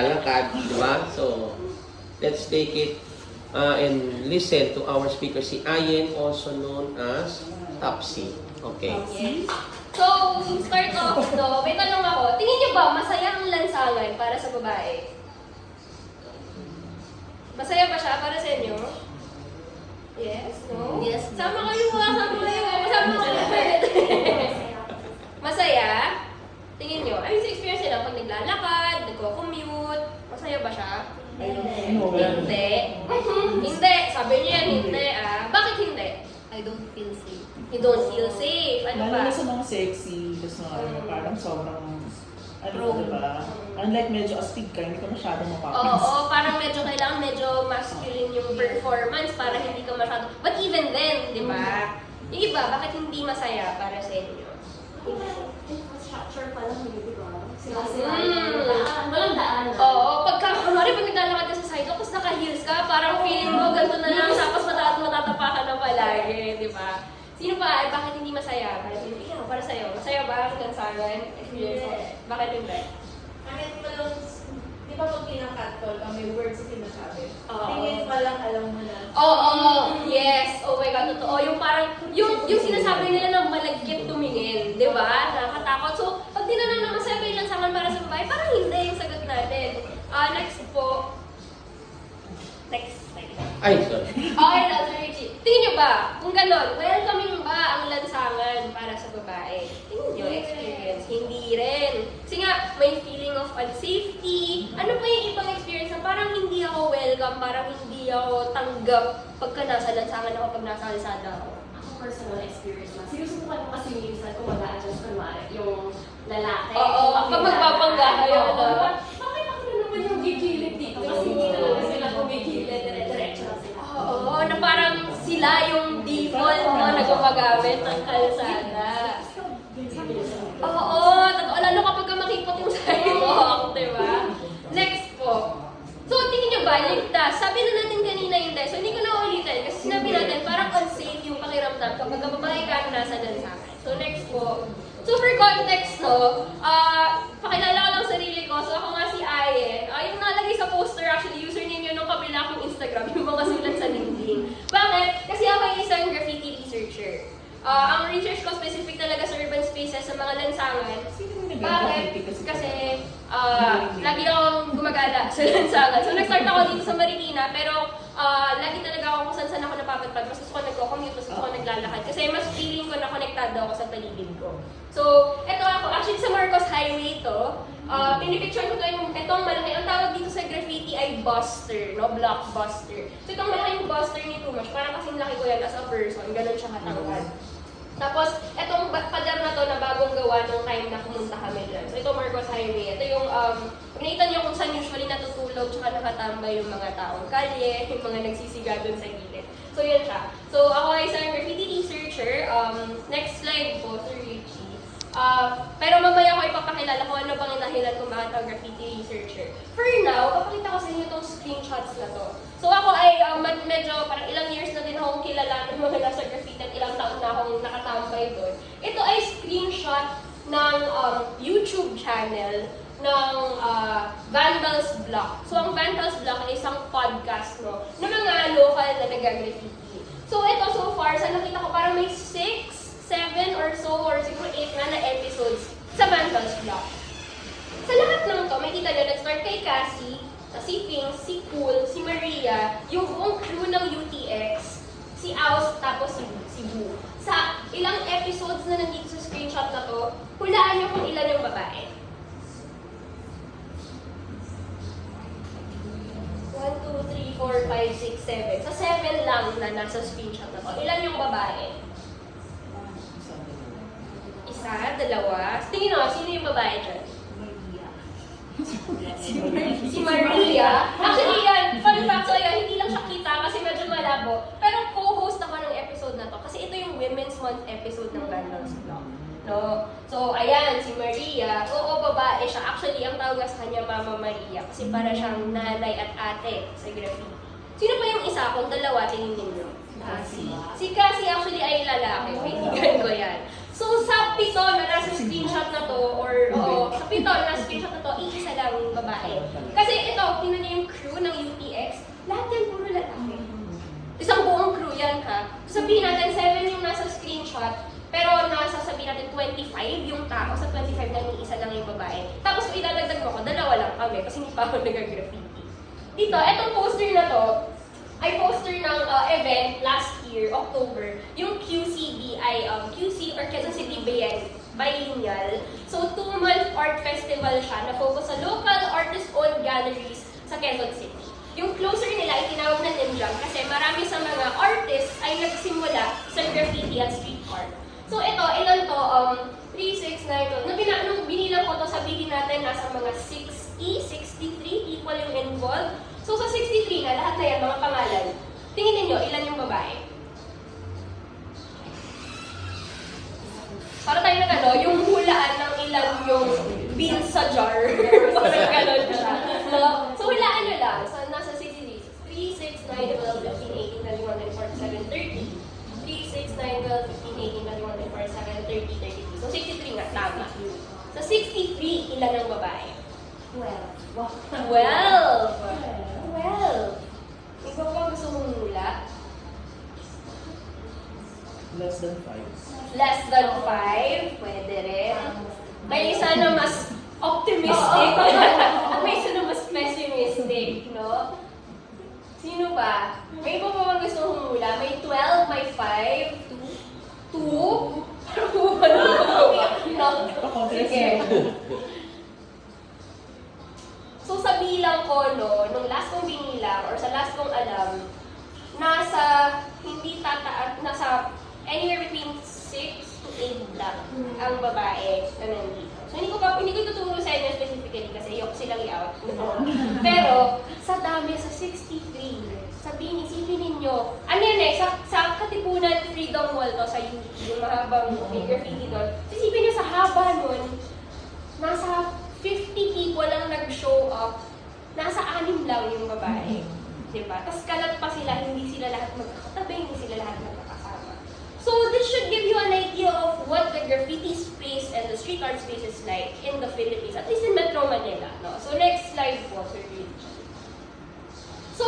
naglalakad, di ba? So, let's take it and listen to our speaker, si Ayen, also known as Topsy. Okay. Yes. So, start off, no, may tanong ako. Tingin niyo ba masaya ang lansangan para sa babae? Masaya ba siya para sa inyo? Yes? No? Yes. Sama kayo, kasama kayo. Kasama kayo. Masaya? Tingin niyo? Ay, sa experience nila, pag naglalakad, nagko-commute, masaya ba siya? Hindi. Hindi. Sabi niya yan, hindi ah. Bakit hindi? I don't feel safe. You don't feel safe. Ano Lalo ba? na sa mga sexy, just na parang sobrang, ano Pro. diba? Unlike medyo astig ka, hindi ka masyadong Oo, mapapansin. parang kailangan medyo masculine yung performance para hindi ka masyado. But even then, di ba? Yung iba, bakit hindi masaya para sa inyo? Infrastructure pa lang, hindi ko alam. Walang daan. Oo, pag naglalakad ka sa sidewalk, tapos naka-heels ka, parang feeling mo ganito na lang, tapos matatapakan na palagi, di ba? Sino pa? Bakit hindi masaya? Bakit hindi? Ikaw, para sa'yo. Masaya ba ang lansangan? Experience mo? Bakit hindi? Kahit pa lang, di ba pag pinaka-call ka, may words na sinasabi? Oo. Tingin pa lang, alam mo na. Oo, yes. Oh my God, totoo. Yung parang, yung sinasabi nila na malagkit tumingin, di ba? Nakakatakot. So, pag tinanong na masaya ba yung lansangan para sa babae, parang hindi yung sagot natin. Next po. Next. Ay, sorry. Okay na, Sir Richie. Tingin niyo ba, kung gano'n, welcoming ba ang lansangan para sa babae? Tingin niyo, experience? Hindi rin. Kasi nga, may feeling of unsafety. Ano pa yung ibang experience na parang hindi ako welcome, parang hindi ako tanggap pagka nasa lansangan ako, pag nasa kalsada ako? Ako personal experience lang. Sinusubukan ko kasi minsan kung mag-a-adjust kunwari yung lalaki. Oo, pag magpapangga kayo, ano? Bakit ako na naman yung gigilid dito? Kasi hindi talaga sila gumigilid, dire-diretso lang sila. Oo, na parang sila yung default na gumagamit ng kalsada. Oo, totoo. Lalo kapag ka makipot yung sidewalk, di ba? Next po. So, tingin nyo ba, ligtas? Sabi na natin kanina hindi. So, hindi ko na ulitin. Kasi sinabi natin, parang unsafe yung pakiramdam kapag babae ka nasa lansangan. So, next po. So, for context, no, pakilala ko lang sarili ko. So, ako nga si Ayen. Yung nalagay sa poster, actually, username yun nung kabila kong Instagram, yung mga sulat sa LinkedIn. Bakit? Kasi ako ay isang graffiti researcher. Ang research ko specific talaga sa urban spaces, sa mga lansangan. Bakit? Kasi lagi akong gumagala sa lansangan. So nag-start ako dito sa Marikina, pero lagi talaga ako kung saan ako napapatpad. Mas gusto ko nagko-commute, mas gusto ko naglalakad. Kasi mas feeling ko na konektado ako sa paligid ko. So, eto ako. Actually, sa Marcos Highway to. Pinipicture ko to yung etong malaki. Ang tawag dito sa graffiti ay buster, no? Blockbuster. So, itong malaking buster ni Tumash, parang kasing laki ko yan as a person. Ganun siya katangkad. Tapos, etong pader na to na bagong gawa nung time na pumunta kami dyan. So, ito Marcos Highway. Ito yung, pag nakita niyo kung saan usually natutulog tsaka nakatambay yung mga taong kalye, yung mga nagsisiga doon sa gilid. So, yan siya. So, ako ay isang graffiti researcher. Next slide po, Sir Richie. Pero mamaya ko ipapakilala kung ano bang dahilan kung bakit ako graffiti researcher. For now, papakita ko sa inyo itong screenshots na to. So ako ay medyo parang ilang years na din akong kilala ng mga nasa graffiti at ilang taon na akong nakatambay doon. Ito ay screenshot ng YouTube channel ng Vandals Block. So ang Vandals Block ay isang podcast, no, na mga local na nag-graffiti. So ito so far, sa nakita ko parang may 6, 7 or so, or siguro 8 na episodes sa Vandals Block. Sa lahat ng to, may kita nyo, nag-start kay Cassie, si Pink, si Cool, si Maria, yung buong crew ng UTX, si Aus, tapos si Boo. Sa ilang episodes na nandito sa screenshot na to, hulaan nyo kung ilan yung babae. 1, 2, 3, 4, 5, 6, 7. Sa 7 lang na nasa screenshot na to. Ilan yung babae? Isa, dalawa. Tingin mo, sino yung babae dyan? Si Maria. Actually, yan, fun fact, so yan, hindi lang siya kita kasi medyo malabo. Pero co-host ako ng episode na to kasi ito yung Women's Month episode ng Vandals Block. No? So, ayan, si Maria. Oo, babae siya. Actually, ang tawag sa kanya Mama Maria kasi para siyang nanay at ate sa graffiti. Sino pa yung isa? Kung dalawa, tingin ninyo. Cassie. Si Cassie actually ay lalaki. Kaibigan ko yan. So, sa pito na nasa screenshot na to, or sa pito na screenshot na to, iisa lang yung babae. Kasi pag tingnan niyo yung crew ng UTX, lahat yan puro lalaki. Isang buong crew yan ha. Sabihin natin 7 yung nasa screenshot, pero sabihin natin 25 yung tao, sa 25 na isa lang yung babae. Tapos kung idadagdag mo ko, dalawa lang kami kasi hindi pa ako nag-graffiti. Dito, etong poster na to, ay poster ng event last year, October, yung QCB ay QC or Quezon City Biennial. So, 2-month art festival siya na focus sa local artist-owned galleries sa Quezon City. Yung closer nila ay tinawag na Ninjam kasi marami sa mga artists ay nagsimula sa graffiti at street art. So, ito, ilan to? 3, 6, 9, 12. Nung binilang ko to, sabihin natin nasa mga 63 people yung involved. So, sa 63 na, lahat na yan, mga pangalan. Tingin ninyo, ilan yung babae? Para tayo yung hulaan ng ilan yung beans sa jar. Parang gano'n siya. No? So, hulaan nyo lang. So, nasa 63. 3, 6, 9, 12, 15, 18, 21, 24, 7, 30. 3, 6, 9, 12, 15, 18, 21, 24, 7, 30, 32. So, 63 nga, tama. Sa 63, ilan ang babae? 12. 12! Ikaw ba gusto mong mula? Less than 5. Less than 5? Pwede rin. May isa na mas optimistic at may isa na mas pessimistic, no? Sino ba? May iba pa bang gusto mong mula? May 12, may 5, 2? Parang ba no? Sige. So sa bilang ko, no, nung last kong binilang or sa last kong alam, nasa hindi tataas, nasa anywhere between 6 to 8 lang ang babae na nandito. So hindi ko ituturo sa inyo specifically kasi yok silang i-out. Pero sa dami, sa 63, sabihin, isipin ninyo, ano yan sa Katipunan Freedom Wall to, sa UP, yung mahabang graffiti doon, isipin nyo sa haba nun, nasa 50 people lang nag-show up, nasa 6 lang yung babae. Diba? Tapos kalat pa sila, hindi sila lahat magkakatabi, hindi sila lahat magkakasama. So this should give you an idea of what the graffiti space and the street art space is like in the Philippines, at least in Metro Manila. No? So next slide po, Sir Rich. So,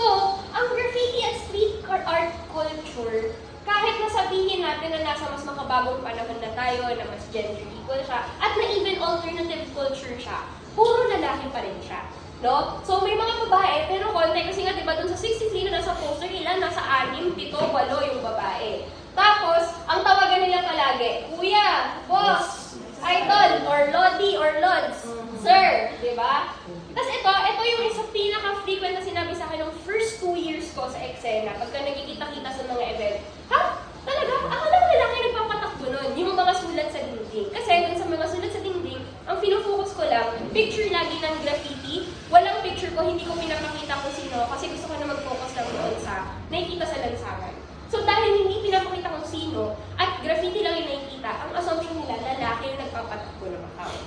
ang graffiti at street art culture, kahit nasabihin natin na nasa mas makabagong panahon na tayo, na mas gender equal siya, at na even alternative culture siya, puro lalaki pa rin siya. No? So may mga babae, pero konti kasi nga diba dun sa 63 na nasa poster, ilan? Nasa 6, 7, 8 yung babae. Tapos, ang tawagan nila palagi, Kuya, Boss, Idol, or Lodi, or Lods, Sir, diba? Tapos ito yung isa pinaka-frequent na sinabi sa akin ng first 2 years ko sa eksena, pagka nagkikita-kita sa mga event. Ha? Talaga? Akala ko lalaki nagpapatakbo nun, yung mga sulat sa dingding. Kasi dun sa mga sulat sa dingding, ang pinofocus ko lang, picture lagi ng graffiti. Walang picture ko, hindi ko pinapakita kung sino kasi gusto ko na mag-focus lang doon sa nakikita sa lansangan. So dahil hindi pinapakita kung sino at graffiti lang yung nakikita, ang assumption nila, lalaki yung nagpapatakbo ng account.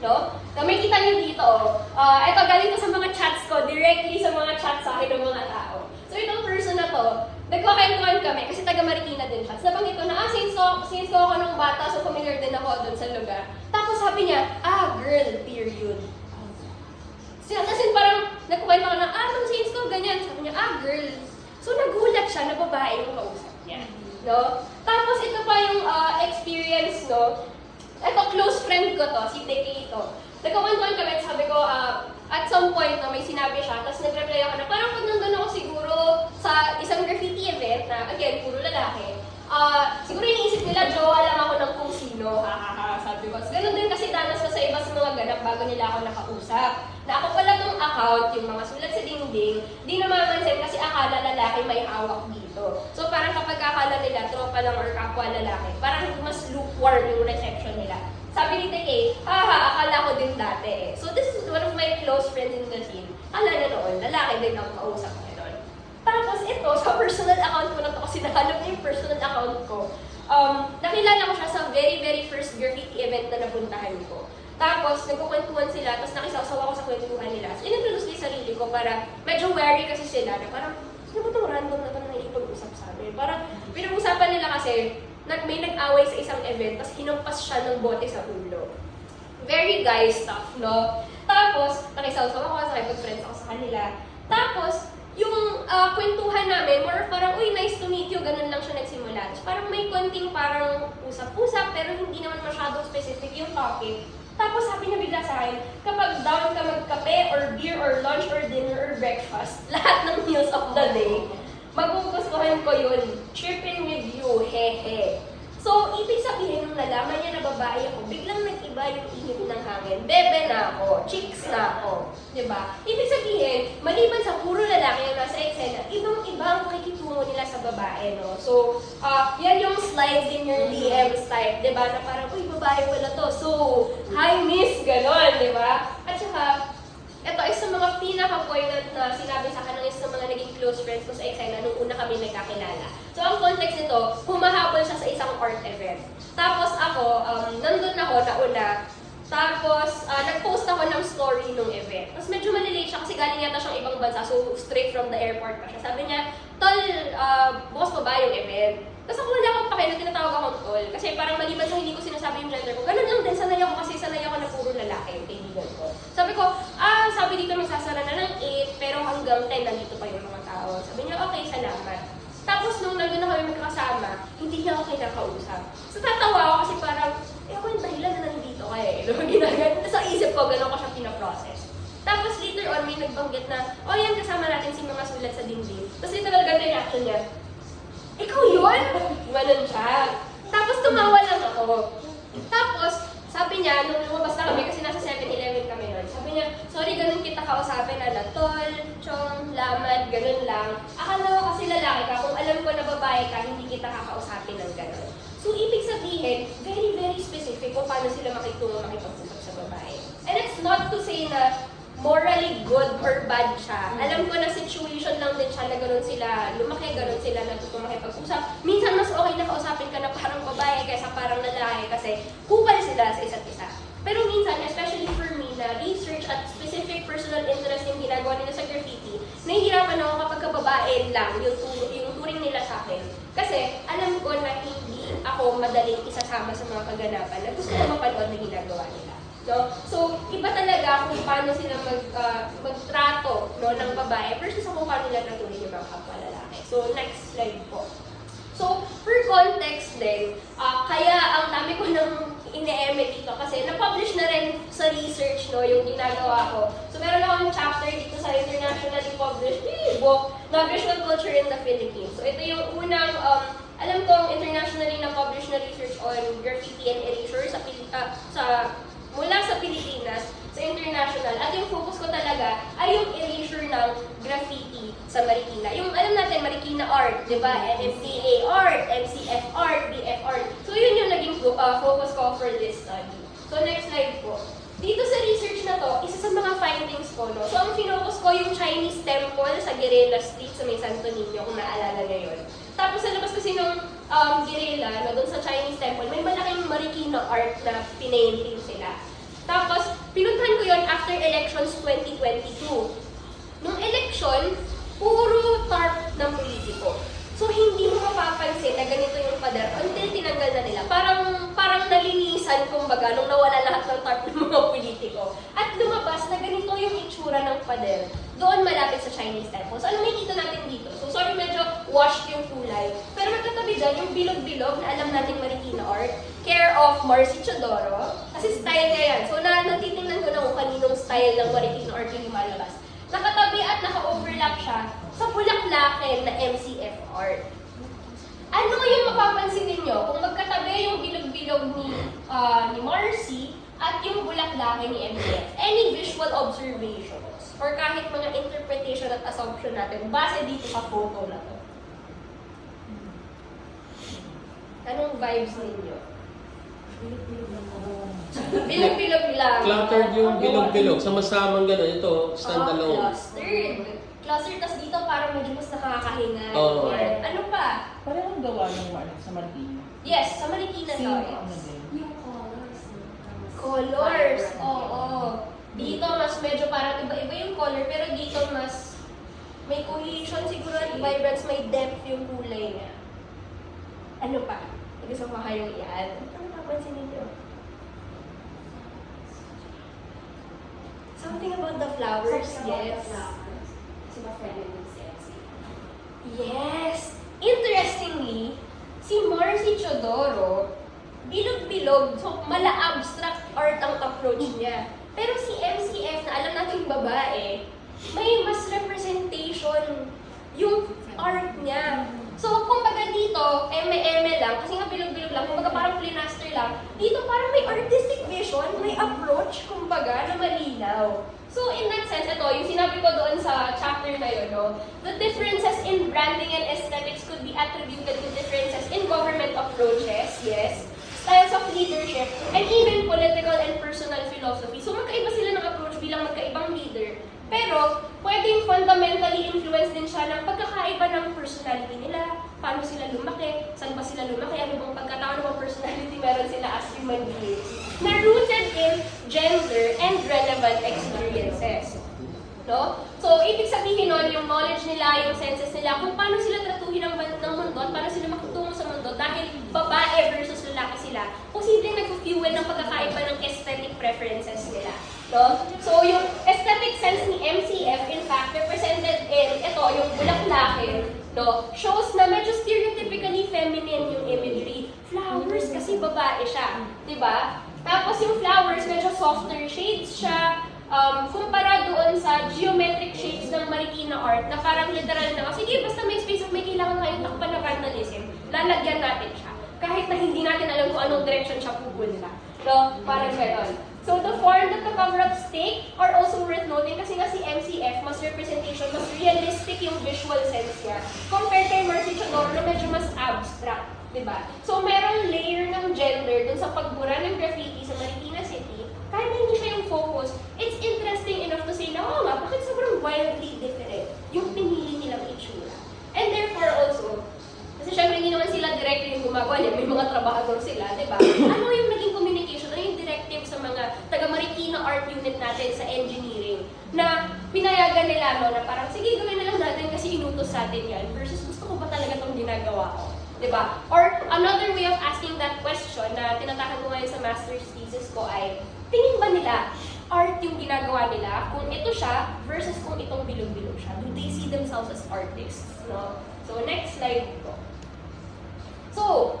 No? So may kita nyo dito, ito galing ko sa mga chats ko, directly sa mga chats sa akin ng mga tao. So itong person na to, nagkakwentuhan kami kasi taga Marikina din siya. Nabanggit ko na, since ko ako nung bata, so familiar din ako doon sa lugar. Tapos sabi niya, girl, period. Kasi parang nagkukwento ko na, nung since ko, ganyan. Sabi niya, girl. So nagulat siya na babae yung kausap niya. No? Tapos ito pa yung experience, no? Ito, close friend ko to, si Deke ito. Nagkakwentuhan kami at sabi ko, at some point, no, may sinabi siya, tapos nag-reply ako na parang pag nandun ako siguro sa isang graffiti event na, again, puro lalaki, siguro iniisip nila, jowa lang ako ng kung sino, sabi ko. So, ganun din kasi danas ko sa iba sa mga ganap bago nila ako nakausap. Na ako pala tong account, yung mga sulat sa dingding, di namamansin kasi akala lalaki may hawak dito. So parang kapag akala nila, tropa lang or kapwa lalaki, parang mas lukewarm yung reception nila. Sabi ni Teke, akala ko din dati eh. So this is one of my close friends in the scene. Akala na noon, lalaki din ang kausap ko noon. Tapos ito, sa personal account ko na to, kasi nahanap niya yung personal account ko. Nakilala ko siya sa very first graffiti event na napuntahan ko. Tapos, nagkukwentuhan sila, tapos nakisasawa ko sa kwentuhan nila. So, in-introduce ko yung sarili ko para medyo wary kasi sila na parang, sino ba itong random na ito na nakikipag-usap sa amin? Parang, pinag-usapan nila kasi, may nag-away sa isang event, tapos hinampas siya ng bote sa ulo. Very guy stuff, no? Tapos, nakisawsaw ako, nakipag-friends ako sa kanila. Tapos, yung kwentuhan namin, more parang, uy, nice to meet you, ganun lang siya nagsimula. Tapos parang may konting parang usap-usap, pero hindi naman masyadong specific yung topic. Tapos sabi niya bigla sa akin, kapag down ka magkape, or beer, or lunch, or dinner, or breakfast, lahat ng meals of the day, magugustuhan ko yun. Tripping with you, hehe. So, ibig sabihin nung nalaman niya na babae ako, biglang nag-iba yung init ng hangin. Bebe na ako, chicks na ako. Diba? Ibig sabihin, maliban sa puro lalaki yung nasa eksena, ibang-iba ang pakikitungo nila sa babae, no? So, yan yung slides in your DMs type, diba? Na parang, uy, babae pala to. So, hi miss, ganon, diba? At saka, ito ay sa mga pinaka-poignant na sinabi sa akin ng isa sa mga naging close friends ko sa eksena nung una kami nagkakilala. So, ang context nito, humahabol siya sa isang art event. Tapos ako, nandun ako nauna. Tapos, nag-post ako ng story nung event. Tapos medyo malilate siya kasi galing yata siyang ibang bansa. So, straight from the airport pa siya. Sabi niya, Tol, bukas pa ba yung event? Tapos ako wala akong pakialam, tinatawag akong Tol. Kasi parang maliban sa hindi ko sinasabi yung gender ko, ganun lang din, sanay ako kasi sanay ako na puro lalaki yung kaibigan ko. Sabi ko, sabi dito magsasara na ng 8, pero hanggang 10 nandito pa yung mga tao. Sabi niya, okay, salamat. Tapos nung nandun na kami magkakasama, hindi niya ako kinakausap. So tatawa ako kasi parang, ako yung dahilan na nandito ka eh. Ginagawa. Sa isip ko, gano'n ko siya pinaprocess. Tapos later on, may nagbanggit na, yan, kasama natin si mga sulat sa dingding. Tapos literal ganito yung reaction niya, ikaw yun? Ganon siya. Tapos tumawa lang ako. Tapos, sabi niya, nung lumabas na kami, kasi nasa 7-Eleven kami nun, sabi niya, sorry, ganun kita kausapin na tol, chong, laman, ganun lang. Akala ko kasi lalaki ka, kung alam ko na babae ka, hindi kita kakausapin ng ganun. So, ibig sabihin, very, very specific kung paano sila makitungo makipag-usap sa babae. And it's not to say na morally good or bad siya. Alam ko na situation lang din siya na gano'n sila lumaki, gano'n sila natutong makipag-usap. Minsan mas okay na kausapin ka na parang babae kaysa parang lalaki kasi kupal sila sa isa't isa. Pero minsan, especially for me na research at specific personal interest yung ginagawa nila sa graffiti, nahihirapan ako kapag kababae lang yung turing nila sa akin. Kasi alam ko na hindi ako madaling isasama sa mga kaganapan na gusto ko mapanood na ginagawa nila. No? So, iba talaga kung paano sila magtrato ng babae versus kung paano nila tratuhin yung mga kapwa lalaki. So, next slide po. So, for context din, kaya ang dami ko nang ine-eme dito kasi na-publish na rin sa research yung ginagawa ko. So, meron akong chapter dito sa internationally published book na Visual Culture in the Philippines. So, ito yung unang, alam kong internationally na-publish na research on graffiti and erasure mula sa Pilipinas, sa international, at yung focus ko talaga ay yung erasure ng graffiti sa Marikina. Yung alam natin, Marikina art, di ba? MMDA art, MCF art, BF art. So yun yung naging focus ko for this study. So next slide po. Dito sa research na to, isa sa mga findings ko, no? So ang finocus ko yung Chinese temple sa Guerrilla Street sa may Santo Niño, kung naalala na yun. Tapos sa labas kasi ng Guerrilla, doon sa Chinese temple, may malaking Marikina art na pinainting sila. Tapos, pinuntahan ko yon after elections 2022. Nung election, puro tarp ng politiko. So, hindi mo mapapansin na ganito yung pader until tinanggal na nila. Parang nalinisan, kumbaga, nung nawala lahat ng tarp ng mga politiko. At lumabas na ganito yung itsura ng pader doon malapit sa Chinese temple. So, ano makikita natin dito? So, sorry, medyo washed yung kulay. Pero magkatabi dyan, yung bilog-bilog na alam natin Marikina art, care of Marcy Chodoro. Kasi style niya yan. So, natitingnan ko na kung kaninong style ng Marikina art yung lumalabas. Nakatabi at naka-overlap siya sa bulaklakin na MCF art. Ano yung mapapansin ninyo kung magkatabi yung bilog-bilog ni Marcy at yung bulaklakin ni MCF? Any visual observations? Or kahit mga interpretation at assumption natin base dito sa photo na to? Anong vibes ninyo? Bilog-bilog lang. Cluttered yung bilog-bilog. Sama-samang gano'n. Ito, standalone. Clustered. Tas dito parang medyo mas nakakahinga. Oo. Ano pa? Parang gawa ng sa Marikina. Yes, sa Marikina Same to. ano din. Yung colors. Colors. Oo. Dito mas medyo parang iba-iba yung color, pero dito mas may cohesion siguro at vibrance, may depth yung kulay niya. Ano pa? Gusto ko kayong i-add. Ano napansin ninyo? Something about the flowers, yes. Kasi ma-feminine si MC. Yes! Interestingly, si Marcy Chodoro, bilog-bilog, so mala-abstract art ang approach niya. Pero si MCF na alam natin babae, may mas representation yung art niya. So, kumbaga dito, eme-eme lang, kasi nga bilog-bilog lang, kumbaga parang plinaster lang, dito parang may artistic vision, may approach, kumbaga, na malinaw. So, in that sense, ito, yung sinabi ko doon sa chapter na yun, no, the differences in branding and aesthetics could be attributed to differences in government approaches, yes, styles of leadership, and even political and personal philosophy. So, magkaiba sila ng approach bilang magkaibang leader. Pero, pwedeng fundamentally influence din siya ng pagkakaiba ng personality nila, paano sila lumaki, saan ba sila lumaki, ano bang pagkatao, ano bang personality meron sila as human beings, na rooted in gender and relevant experiences. No? So, ibig sabihin nun, yung knowledge nila, yung senses nila, kung paano sila tratuhin ng mundo at paano sila makitungo sa mundo dahil babae versus lalaki sila, posibleng nag-fuel ng pagkakaiba ng aesthetic preferences nila. No? So, yung aesthetic sense ni MCF, in fact, represented in, ito, yung bulaklakin, no? Shows na medyo stereotypically feminine yung imagery. Flowers, kasi babae siya. Diba? Tapos yung flowers, medyo softer shades siya, kumpara doon sa geometric shapes ng Marikina art na parang literal na, sige, basta may space of may kailangan kayong takpan na vandalism, lalagyan natin siya. Kahit na hindi natin alam kung anong direction siya pupunta. No? Parang gano'n. So the form that the cover-ups take are also worth noting kasi nga si MCF, mas representation, mas realistic yung visual sense niya compared kay Marcy Chodoro na medyo mas abstract, diba? So merong layer ng gender dun sa pagbura ng graffiti sa Marikina City, kahit na hindi siya yung focus, it's interesting enough to say na, oh nga, bakit sobrang wildly different yung pinili nilang itsura. And therefore also, kasi syempre hindi naman sila directly yung gumagawa niya, may mga trabahador sila, diba? Ano yung naging communication, ano yung directive sa mga taga-Marikina art unit natin sa engineering na pinayagan nila, no, na parang, sige, gawin na lang natin kasi inutos sa atin yan versus gusto ko ba talaga itong ginagawa ko? Diba? Or another way of asking that question na tinatakan ko ngayon sa master's thesis ko ay, tingin ba nila art yung ginagawa nila kung ito siya versus kung itong bilog-bilog siya? Do they see themselves as artists? No? So, next slide po. So,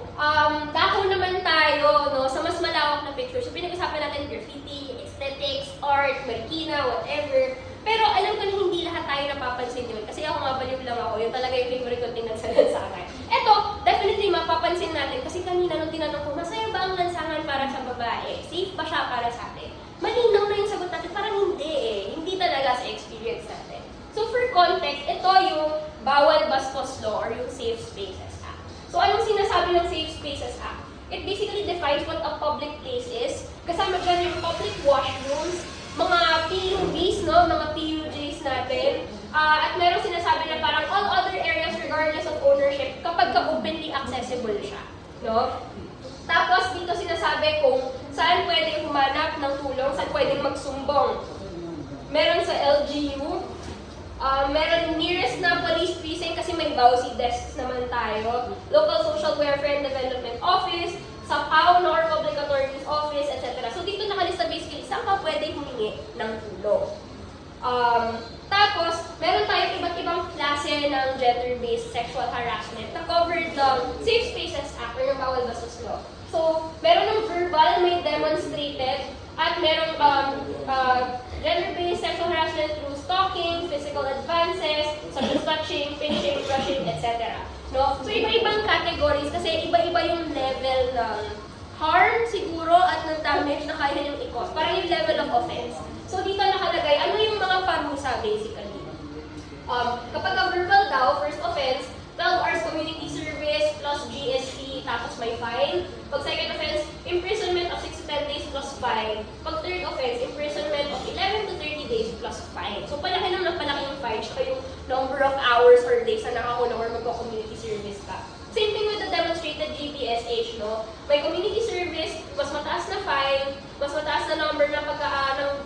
dako naman tayo no, sa mas malawak na picture. So, pinag-usapan natin graffiti, aesthetics, art, Marikina, whatever. Pero alam ko na hindi lahat tayo napapansin yun. Kasi ako mabaliw lang ako. Yun talaga yung favorite ko tingnan sa lansangan. Eto, definitely mapapansin natin. Kasi kanina nung tinanong ko, masaya ba ang lansangan para sa babae? Safe ba siya para sa atin? Malinaw na yung sagot natin. Parang hindi eh. Hindi talaga sa experience natin. So, for context, ito yung Bawal Bastos Law or yung Safe Spaces Act. So, anong sinasabi ng Safe Spaces Act? It basically defines what a public place is. Kasama dyan yung public washrooms, mga PUVs, no? Mga PUJs natin. At merong sinasabi na parang all other areas regardless of ownership kapag ka-openly accessible siya. No? Tapos dito sinasabi kung saan pwedeng humanap ng tulong, saan pwedeng magsumbong. Meron sa LGU, meron nearest na police precinct kasi may BAUSI desks naman tayo, Local Social Welfare and Development Office, sa PAO or Public Authorities Office, etc. So dito nakalista basically saan ka pwede humingi ng tulong. Tapos, meron tayong iba't ibang klase ng gender-based sexual harassment na covered ng Safe Spaces Act or yung Bawal Bastos Law. So, meron ng verbal, may demonstrated, at merong gender-based sexual harassment through stalking, physical advances, such as touching, pinching, brushing, etc. No? So, iba-ibang categories kasi iba-iba yung level ng harm siguro at ng damage na kaya niyong i-cause. Parang yung level of offense. So, dito nakalagay, ano yung mga parusa basically? Kapag verbal daw, first offense, 12 hours community service plus GST, tapos may fine. Pag second offense, imprisonment of 6 to 10 days plus fine. Pag third offense, imprisonment of 11 to 30 days plus fine. So palaki ng palaki yung fine, tsaka yung number of hours or days na nakakuna or magko-community service ka. Same thing with the demonstrated GPSH, no? May community service, mas mataas na fine, mas mataas na number ng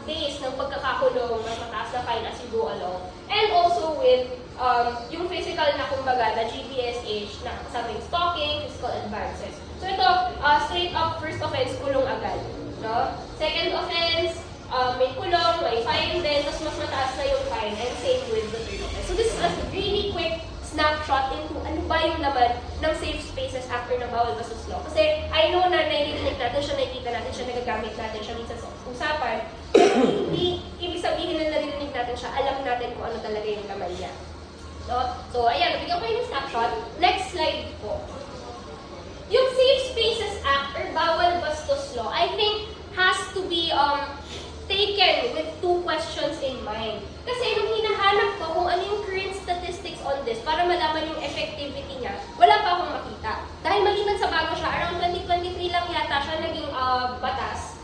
days ng pagkakakulong, mas mataas na fine as you go along. And also with yung physical na kumbaga, na GPSH na kasama yung stalking, physical advances. So ito, straight up first offense, kulong agad. No? Second offense, may kulong, may fine din, tapos mas mataas na yung fine, and same with the third offense. So this is a really quick snapshot into ano ba yung laman ng Safe Spaces Act or ng Bawal Bastos Law. Kasi I know na narinig natin siya, nakikita natin siya, nagagamit natin siya minsan sa usapan. Pero hindi ibig sabihin na narinig natin siya, alam natin kung ano talaga yung laman niya. No? So ayan, nabigyan ko kayo ng snapshot. Next slide po. Yung Safe Spaces Act or Bawal Bastos Law, I think has to be taken with two questions in mind. Kasi nung hinahanap ko kung ano yung current statistics on this para malaman yung effectivity niya, wala pa akong makita. Dahil maliban sa bago siya, around 2023 lang yata siya naging batas.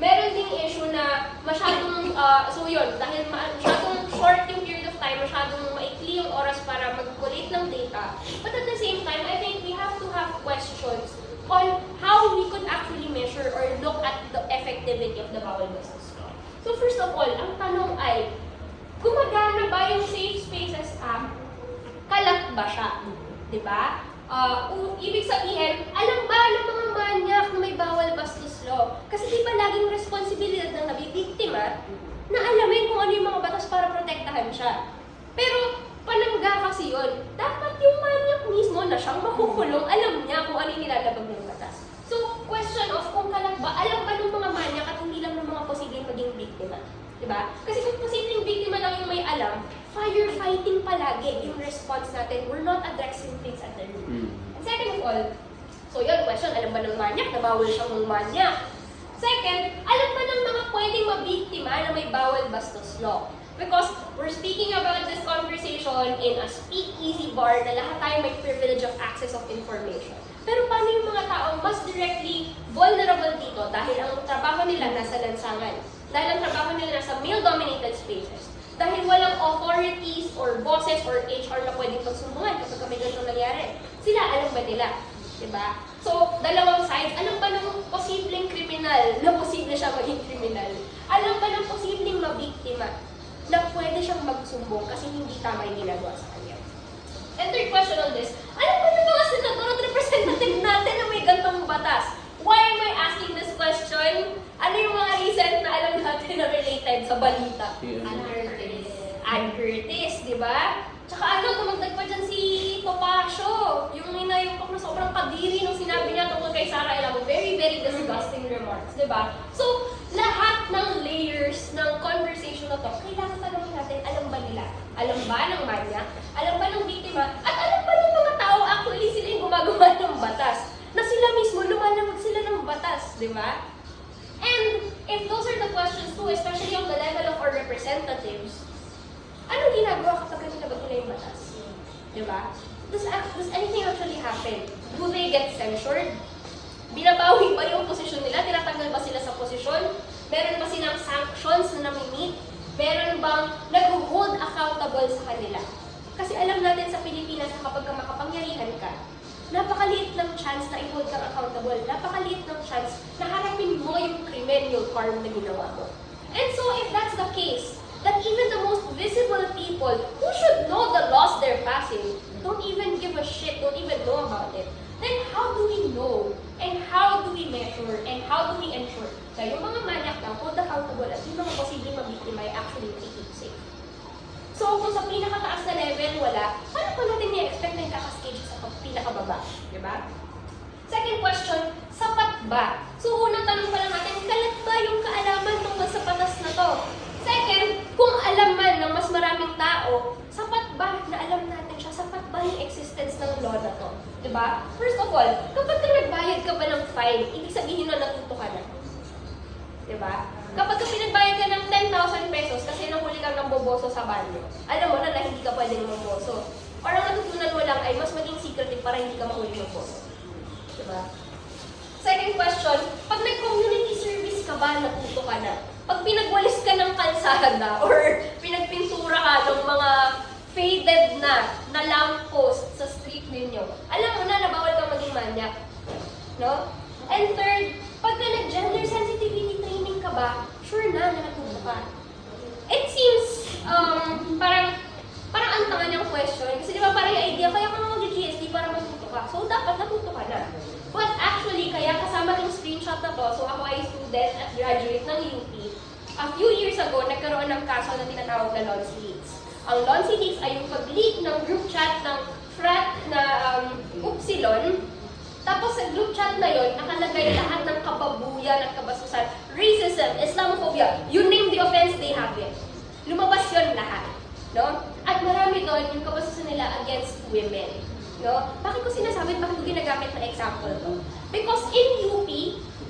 Meron ding issue na masyadong, so yun, dahil masyadong short yung period of time, masyadong maikli yung oras para mag-collate ng data. But at the same time, I think we have to have questions on how we could actually measure or look at the effectivity of the Bawal Bastos Law. So first of all, ang tanong ay, gumagana ba yung Safe Spaces Act? Kalat ba siya? Diba? Ibig sabihin, alam ba ng mga manyak na may Bawal Bastos Law? Kasi di ba laging responsibilidad ng nabibiktima na alamin kung ano yung mga batas para protektahan siya. Pero panangga kasi yun. Dapat yung manyak mismo na siyang makukulong, alam niya kung ano yung nilalabag ng batas. So, question of kung kalat ba, alam ba ng mga manyak at hindi lang ng mga posibleng maging biktima? Diba? Kasi kung posibleng biktima lang yung may alam, firefighting palagi yung response natin. We're not addressing things at the root. And second of all, so yun, question, alam ba ng manyak na bawal siyang manyak? Second, alam ba ng mga pwedeng mabiktima na may Bawal Bastos Law? Because we're speaking about this conversation in a speakeasy bar na lahat tayo may privilege of access of information. Pero paano yung mga taong mas directly vulnerable dito dahil ang trabaho nila nasa lansangan? Dahil ang trabaho nila nasa male-dominated spaces? Dahil walang authorities or bosses or HR na pwedeng pagsumbungan kapag may ganito nangyari? Sila, alam ba nila? Diba? So, dalawang sides, alam ba ng posibleng kriminal na posible siya maging kriminal? Alam ba ng posibleng mabiktima na pwede siyang magsumbong kasi hindi tama yung ginagawa sa kanya? And third question on this, alam ba ng mga senador at representative natin na may gantong batas? Why am I asking this question? Ano yung mga recent na alam natin na related sa balita? Ann Curtis, di ba? Tsaka ano, tumagdag pa dyan si Topacio, yung inayupak na sobrang kadiri nung sinabi niya tungkol kay Sara Elamo. Very, very disgusting remarks, di ba? So, lahat ng layers ng conversation na to, kailangan tanongin natin, alam ba nila? Alam ba ng manyak? Alam ba ng biktima? At alam ba ng mga tao actually sila yung gumagawa ng batas? Na sila mismo, lumalamag sila ng batas, di ba? And if those are the questions too, especially on the level of our representatives, anong ginagawa kapag nilabag nila yung batas? Diba? Does anything actually happen? Do they get censured? Binabawi ba yung posisyon nila? Tinatanggal ba sila sa posisyon? Meron ba silang sanctions na nami-meet? Meron bang nag-hold accountable sa kanila? Kasi alam natin sa Pilipinas na kapag makapangyarihan ka, napakaliit ng chance na i-hold kang accountable. Napakaliit ng chance na harapin mo yung krimen, yung harm na ginawa mo. And so, if that's the case, that even the most visible people who should know the laws they're passing don't even give a shit, don't even know about it, then how do we know? And how do we measure? And how do we ensure na yung mga manyak na hold accountable at yung mga posibleng mabiktima ay actually keep safe? So, kung sa pinakataas na level wala, paano pa natin i-expect na yung kakascage sa pinakababa? Diba? Second question, sapat ba? So, unang tanong pa lang natin, kalat ba yung kaalaman tungkol sa batas na to? Second, kung alam man ng mas maraming tao, sapat ba na alam natin siya? Sapat ba yung existence ng law na to? Diba? First of all, kapag nagbayad ka ba ng fine, ibig sabihin na natuto ka na. Diba? Kapag pinagbayad ka ng 10,000 pesos kasi nahuli kang ng boboso sa banyo, alam mo na hindi ka pwedeng maboso. Or ang natutunan mo lang ay mas maging secretive para hindi ka mahuli ng boso. Diba? Second question, pag nag-community service ka ba, natuto ka na? Pag pinagwalis ka ng kalsada or pinagpintura ka ng mga faded na lamppost sa street ninyo, alam mo na bawal kang maging manyak. No? And third, pagka nag-gender sensitivity training ka ba, sure na natuto ka. It seems, parang ang tanga niyang question. Kasi di ba parang yung idea, kaya ka mag-GST para matuto ka. So, dapat natuto ka na. But actually, Actually, kaya kasama yung screenshot na to, so ako ay student at graduate ng UP. A few years ago, nagkaroon ng kaso na tinatawag na Lonsi Leaks. Ang Lonsi Leaks ay yung pag-leak ng group chat ng frat na Upsilon. Tapos sa group chat na yon, nakalagay lahat ng kababuyan at kabasusan, racism, Islamophobia, you name the offense, they have it. Lumabas yon lahat. No? At marami doon yung kabasusan nila against women. No? Bakit ko sinasabi, bakit ko ginagamit na example to? Because in UP,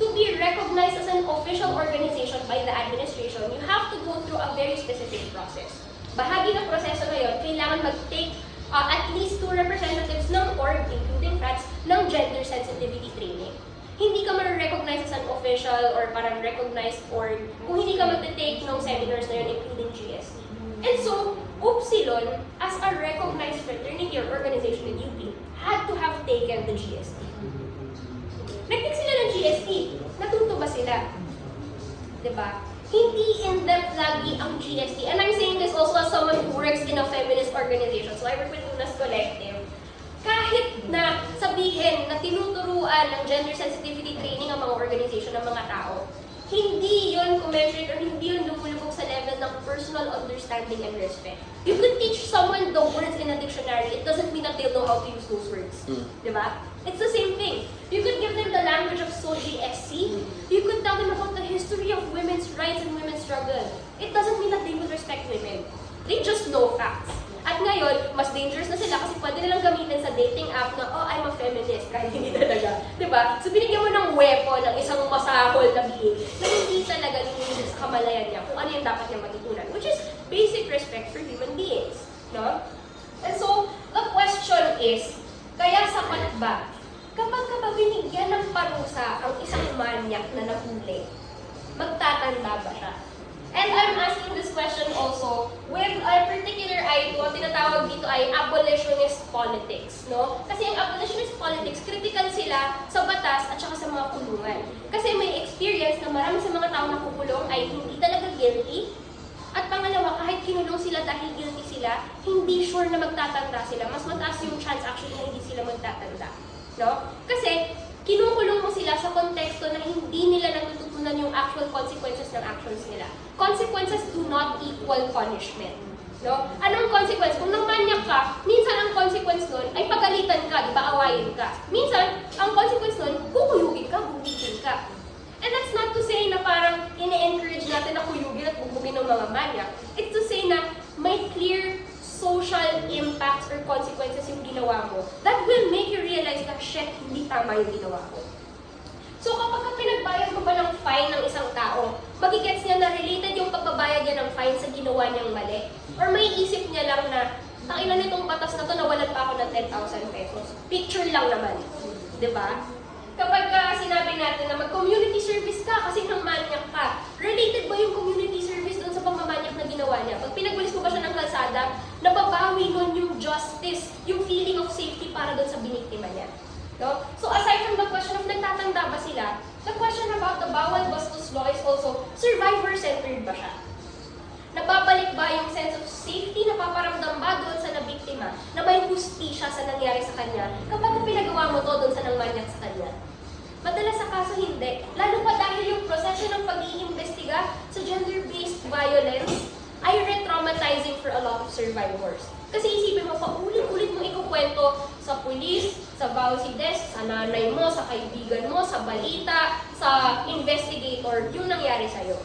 to be recognized as an official organization by the administration, you have to go through a very specific process. Bahagi ng proseso na yun, kailangan mag-take at least 2 representatives ng org, including frats, ng gender sensitivity training. Hindi ka ma-recognize as an official or parang recognized org kung hindi ka mag-take ng seminars na yun, including GST. And so, Upsilon, as a recognized fraternity or organization in UP, had to have taken the GST. Nag-take sila ng GST. Natuto ba sila? Diba? Hindi in-depth lagi ang GST. And I'm saying this also as someone who works in a feminist organization. So I work with Lunas Collective. Kahit na sabihin na tinuturuan ng gender sensitivity training ang mga organization ng mga tao, hindi yun commensurate or hindi yun lumulubog sa level ng personal understanding and respect. You could teach someone the words in a dictionary, it doesn't mean that they'll know how to use those words. Diba? It's the same thing. You could give them the language of Soji SC. You could tell them about the history of women's rights and women's struggle. It doesn't mean that they will respect women. They just know facts. At ngayon, mas dangerous na sila kasi pwede nilang gamitin sa dating app na, oh, I'm a feminist, kahit hindi talaga. Diba? So, binigyan mo ng weapon ng isang masahol na being na hindi talaga nililid sa kamalayan niya kung ano yung dapat niya matutunan, which is basic respect for human beings. No? And so, the question is, kaya sapat ba? Kapag binigyan ng parusa ang isang manyak na nahuli, magtatanda ba siya? And I'm asking this question also with a particular eye to, ang tinatawag dito ay abolitionist politics, no? Kasi ang abolitionist politics, critical sila sa batas at saka sa mga kulungan. Kasi may experience na marami sa mga tao na kukulong ay hindi talaga guilty. At pangalawa, kahit kinulong sila dahil guilty sila, hindi sure na magtatanda sila. Mas mataas yung chance actually na hindi sila magtatanda. No? Kasi, kinukulong mo sila sa konteksto na hindi nila natututunan yung actual consequences ng actions nila. Consequences do not equal punishment. No? Anong consequence? Kung nangmanyak ka, minsan ang consequence nun ay pagalitan ka, di ba, awayin ka. Minsan, ang consequence nun, kukuyugin ka, bubugin ka. And that's not to say na parang ini-encourage natin na kuyugin at bubugin ng mga manyak. It's to say na may clear social impacts or consequences yung ginawa mo that will make you realize na, shit, hindi tama yung ginawa ko. So kapag pinagbayad mo ba ng fine ng isang tao, magigets niya na related yung pagbabayad niya ng fine sa ginawa niyang mali? Or may isip niya lang na, takinan nitong batas na to, nawalan pa ako ng 10,000 pesos. Picture lang naman. Diba? Kapag sinabi natin na mag-community service ka kasi nang manyak ka, related ba yung community service doon sa pamamanyak na ginawa niya? Pag pinagwalis mo ba siya ng kalsada, nababawi nun yung justice, yung feeling of safety para doon sa biniktima niya. No? So aside from the question of nagtatanda ba sila, the question about the bawal bastos law is also survivor-centered ba siya? Nababalik ba yung sense of safety na paparamdam ba doon sa nabiktima na may hustisya sa nangyari sa kanya kapag pinagawa mo to doon sa nangmanyak sa kanya? Madalas sa kaso hindi, lalo pa dahil yung proseso ng pag-iimbestiga sa gender-based violence ay re-traumatizing for a lot of survivors. Kasi isipin mo, paulit-ulit mo ikukwento sa pulis, sa vowsy desk, sa nanay mo, sa kaibigan mo, sa balita, sa investigator, yung nangyari sa'yo.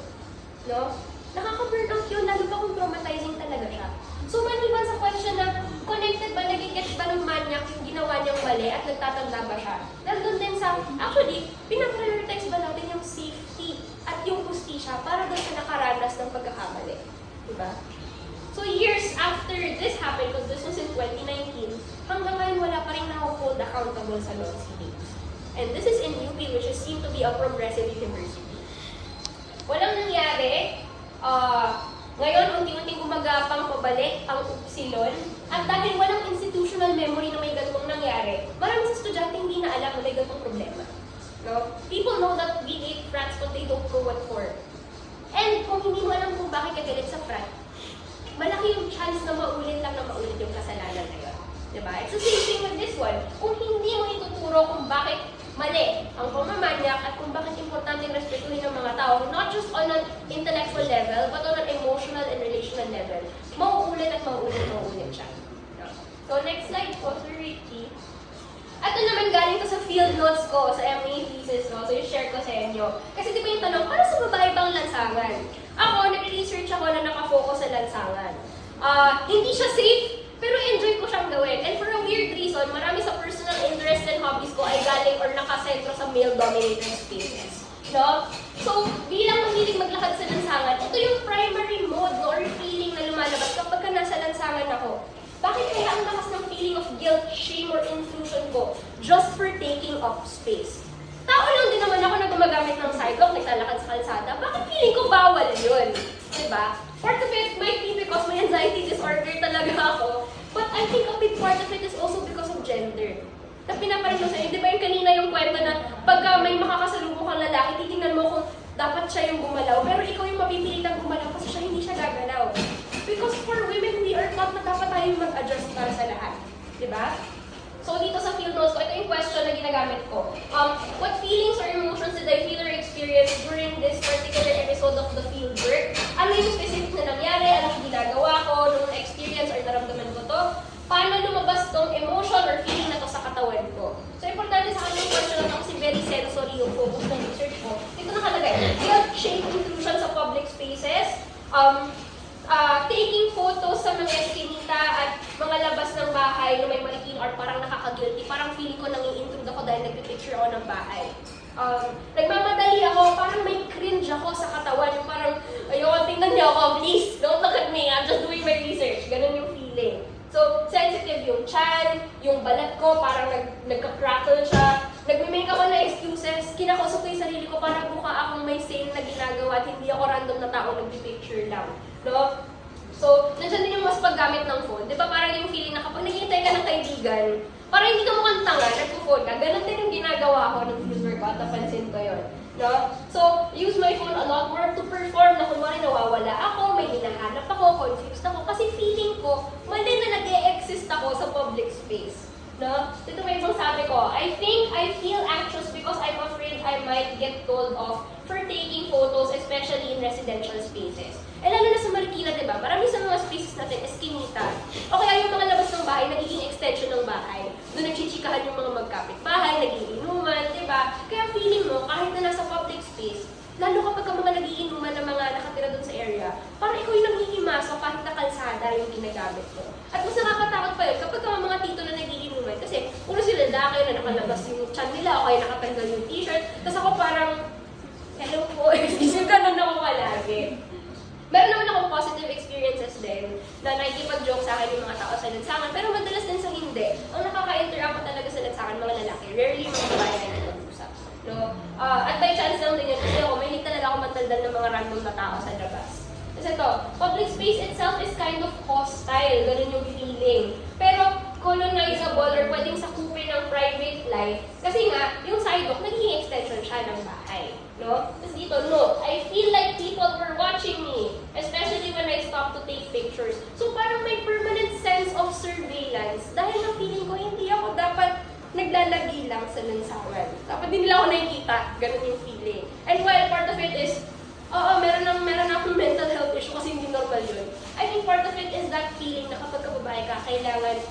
No? Nakaka-burnout yun, lalo pa kung traumatizing talaga siya. So maliban sa question na connected ba, nagigets ba ng manyak yung ginawa niyang mali at nagtatanda ba siya? Nandun din sa, actually, pinaprioritize ba natin yung safety at yung justisya para doon sa nakaranas ng pagkakamali? Diba? So years after this happened, because this was in 2019, hanggang ngayon wala pa rin na-hold accountable sa Lonsi Leaks. And this is in UP, which is seen to be a progressive university. Walang nangyari. Ngayon, unti-unting gumagapang pabalik ang Upsilon. At dahil walang institutional memory na may ganitong nangyari, marami sa estudyante hindi na alam na may ganitong problema. No? People know that we hate frats but they don't know what for. And kung hindi mo alam kung bakit ka galit sa frat, malaki yung chance na maulit yung kasalanan na yun. Diba? It's the same thing with this one. Kung hindi mo ituturo kung bakit mali ang pamamanyak at kung bakit importanteng respetuhin ng mga tao, not just on an intellectual level, but on an emotional and relational level. Mauulit at mauulit siya. So, next slide po, Sir Ricky. Ito naman galing to sa field notes ko, sa MA thesis ko, so i-share ko sa inyo. Kasi di ba yung tanong, para sa babae bang lansangan? Ako, nag-research ako na nakafocus sa lansangan. Hindi siya safe, pero enjoy ko siyang gawin. And for a weird reason, marami sa personal interests and hobbies ko ay galing or nakasentro sa male-dominated spaces. No? So, bilang mahilig maglakad sa lansangan, ito yung primary mode no, or feeling na lumalabas kapag ka nasa lansangan ako. Bakit kaya ang lakas ng feeling of guilt, shame, or intrusion ko just for taking up space? Tao lang din naman ako na gumagamit ng sidewalk, naglalakad sa kalsada. Bakit feeling ko bawal yun? Diba? Part of it might be because may anxiety disorder talaga ako. But I think a big part of it is also because of gender. Na pinaparin ko sa inyo, di ba yung kanina yung kwento na pagka may makakasalubong kang lalaki, titingnan mo kung dapat siya yung gumalaw, pero ikaw yung mapipilitang gumalaw kasi siya hindi siya gagalaw. Because for women, we are taught na dapat tayo mag-adjust para sa lahat. Diba? So dito sa field notes ko, ito yung question na ginagamit ko. What feelings or emotions did I feel or experience during this particular episode of the field work? Ano yung specific na nangyari? Ano yung ginagawa ko? Nung experience or naramdaman ko to? Paano lumabas tong emotion or feeling na to sa katawan ko? So importante sa akin yung question na to kasi very sensory yung focus ng research ko. Dito nakalagay, guilt, shame, intrusion sa public spaces, taking photos sa mga eskinita at mga labas ng bahay na may marikin or parang nakaka-guilty. Parang feeling ko nang-i-intrude ako dahil nagpipicture ako ng bahay. Nagmamadali ako, parang may cringe ako sa katawan. Yung parang, ayoko, tingnan niyo ako, please, don't look at me, I'm just doing my research. Ganun yung feeling. So, sensitive yung chan, yung balat ko, parang nagka-crackle siya. Nagme-make ako na excuses, kinakausap ko yung sarili ko, parang mukha akong may sane na ginagawa at hindi ako random na tao nagpipicture lang. No? So, nandiyan din yung mas paggamit ng phone. Di ba parang yung feeling na kapag naghihintay ka ng kaibigan, parang hindi ka mukhang tanga, nagpo-phone ka. Ganun din yung ginagawa ko ng fieldwork ko at napansin ko yun. No? So, use my phone a lot more to perform na kunwari nawawala ako, may hinahanap ako, confused ako, kasi feeling ko, mali na nag-e-exist ako sa public space. No? Dito may ibang sabi ko, I think I feel anxious because I'm afraid I might get told off for taking photos, especially in residential spaces. Eh lalo na sa Marikina, diba? Marami sa mga spaces natin, eskinita. O kaya yung mga labas ng bahay, nagiging extension ng bahay. Doon nagchichikahan yung mga magkapit-bahay, nagiinuman, diba? Kaya feeling mo, kahit na nasa public space, lalo kapag ka mga nagiinuman ng mga nakatira doon sa area, parang ikaw yung nanghihimasok kahit na kalsada yung ginagamit mo. At mas nakakatakot pa yun kapag ka mga tito na nagiinuman, kasi puro sila lalaki na nakalabas yung chan nila o kaya nakatanggal yung t-shirt, tapos ako parang, hello po, excuse ganun ako palagi. Meron naman akong positive experiences din na nakikipag-joke sa akin yung mga tao sa lansangan, pero madalas din sa hindi. Ang nakaka-interact ko talaga sa lansangan, mga lalaki, rarely mga babae na nag-usap. No? At by chance lang din yun, kasi ako, may talaga ako mataldal ng mga random na tao sa labas. Kasi ito, public space itself is kind of hostile, ganun yung feeling. Pero colonizable or pwedeng sakupin ng private life, kasi nga, yung sidewalk, naging extension siya ng bahay. No? Tapos dito, note, I feel like people were watching me, especially when I stopped to take pictures. So parang may permanent sense of surveillance dahil na feeling ko hindi ako dapat naglalagi lang sa lansangan. Dapat din nila ako nakikita, ganun yung feeling. And while part of it is, meron akong mental health issue kasi hindi normal yun. I think part of it is that feeling na kapag kababae ka, kailangan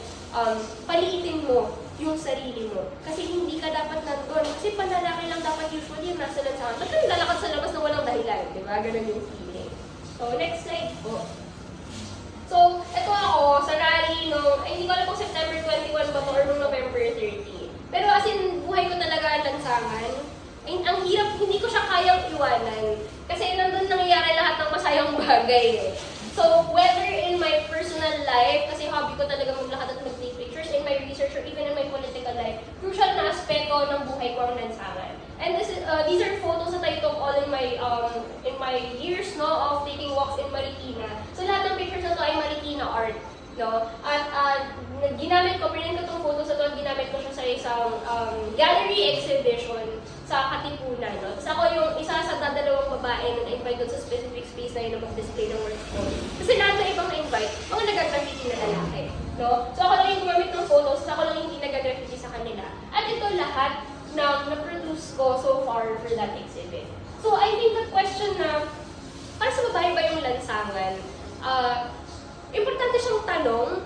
paliitin mo yung sarili mo. Kasi hindi ka dapat nandun. Kasi panlalaki lang dapat usually yung nasa lansangan. Ba't ka nilalakad sa labas na walang dahilan? Diba? Ganun yung feeling. So, next slide po. So, ito ako sa rally nung, hindi ko alam kung September 21 ba to or nung November 30. Pero as in, buhay ko talaga ang lansangan. Ang hirap, hindi ko siya kayang iwanan. Kasi nandun nangyayari lahat ng masayang bagay eh. So, whether in my personal life, kasi hobby ko talaga maglakad at mag-take pictures, in my research or even in my political life, crucial na aspekto ng buhay ko ang lansangan. And these are photos that I took all in my years no, of taking walks in Marikina. So, lahat ng pictures na to ay Marikina art. No? At ginamit ko, pinrin ko itong photos na to, ginamit ko siya sa isang gallery exhibition sa Katipunan. No? Tapos ako yung isa sa dadalawang babae na na-invite doon sa specific space na yun na mag-display ng work ko. Kasi lahat na ibang na-invite, mga nag-graffiti na lalaki. No? So ako lang yung gumamit ng photos, ako lang yung hindi nag-graffiti sa kanila. At ito lahat, na-produce ko so far for that exhibit. So I think the question na, para sa babae ba yung lansangan? Importante siyang tanong,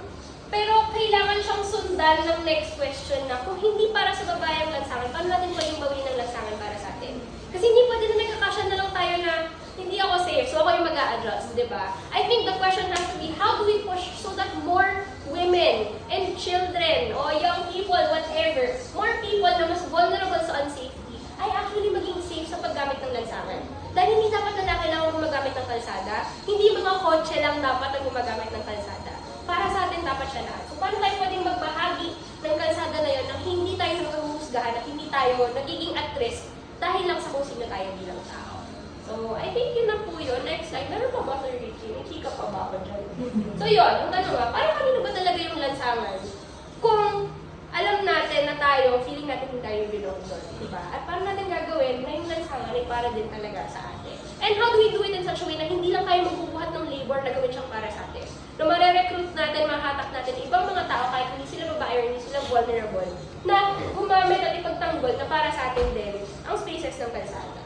pero kailangan siyang sundan ng next question na kung hindi para sa babae ang lansangan, paano natin pwedeng bawin ng lansangan para sa atin? Kasi hindi pwede na nagkakasya na lang tayo na hindi ako safe, so ako yung mag-a-adjust, di ba? I think the question has to be, how do we push so that more women and children o young people, whatever, more people na mas vulnerable sa unsafety ay actually maging safe sa paggamit ng lansangan. Dahil hindi dapat lalaki lang ang gumagamit ng kalsada, hindi mga kotse lang dapat ang gumagamit ng kalsada. Para sa atin dapat siya lahat. So paano tayo pwedeng magbahagi ng kalsada na yun nang hindi tayo nakahuhusgahan at hindi tayo nagiging at risk dahil lang sa kung sino tayo bilang tao. So, I think yun na po yun. Next slide. Meron pa ba, Sir Richie? May chika pa ba ako dyan? So, yun. Ang tanong nga, parang kanino ba talaga yung lansangan? Kung alam natin na tayo, feeling natin hindi tayo belong doon, di ba? At paano natin gagawin na yung lansangan ay para din talaga sa atin? And how do we do it in such a way na hindi lang tayo magbubuhat ng labor na gawin siyang para sa atin? Na mare-recruit natin, mahatak natin ibang mga tao kahit hindi sila babae or hindi sila vulnerable na gumamit at ipagtanggol na para sa atin din ang spaces ng kalsada.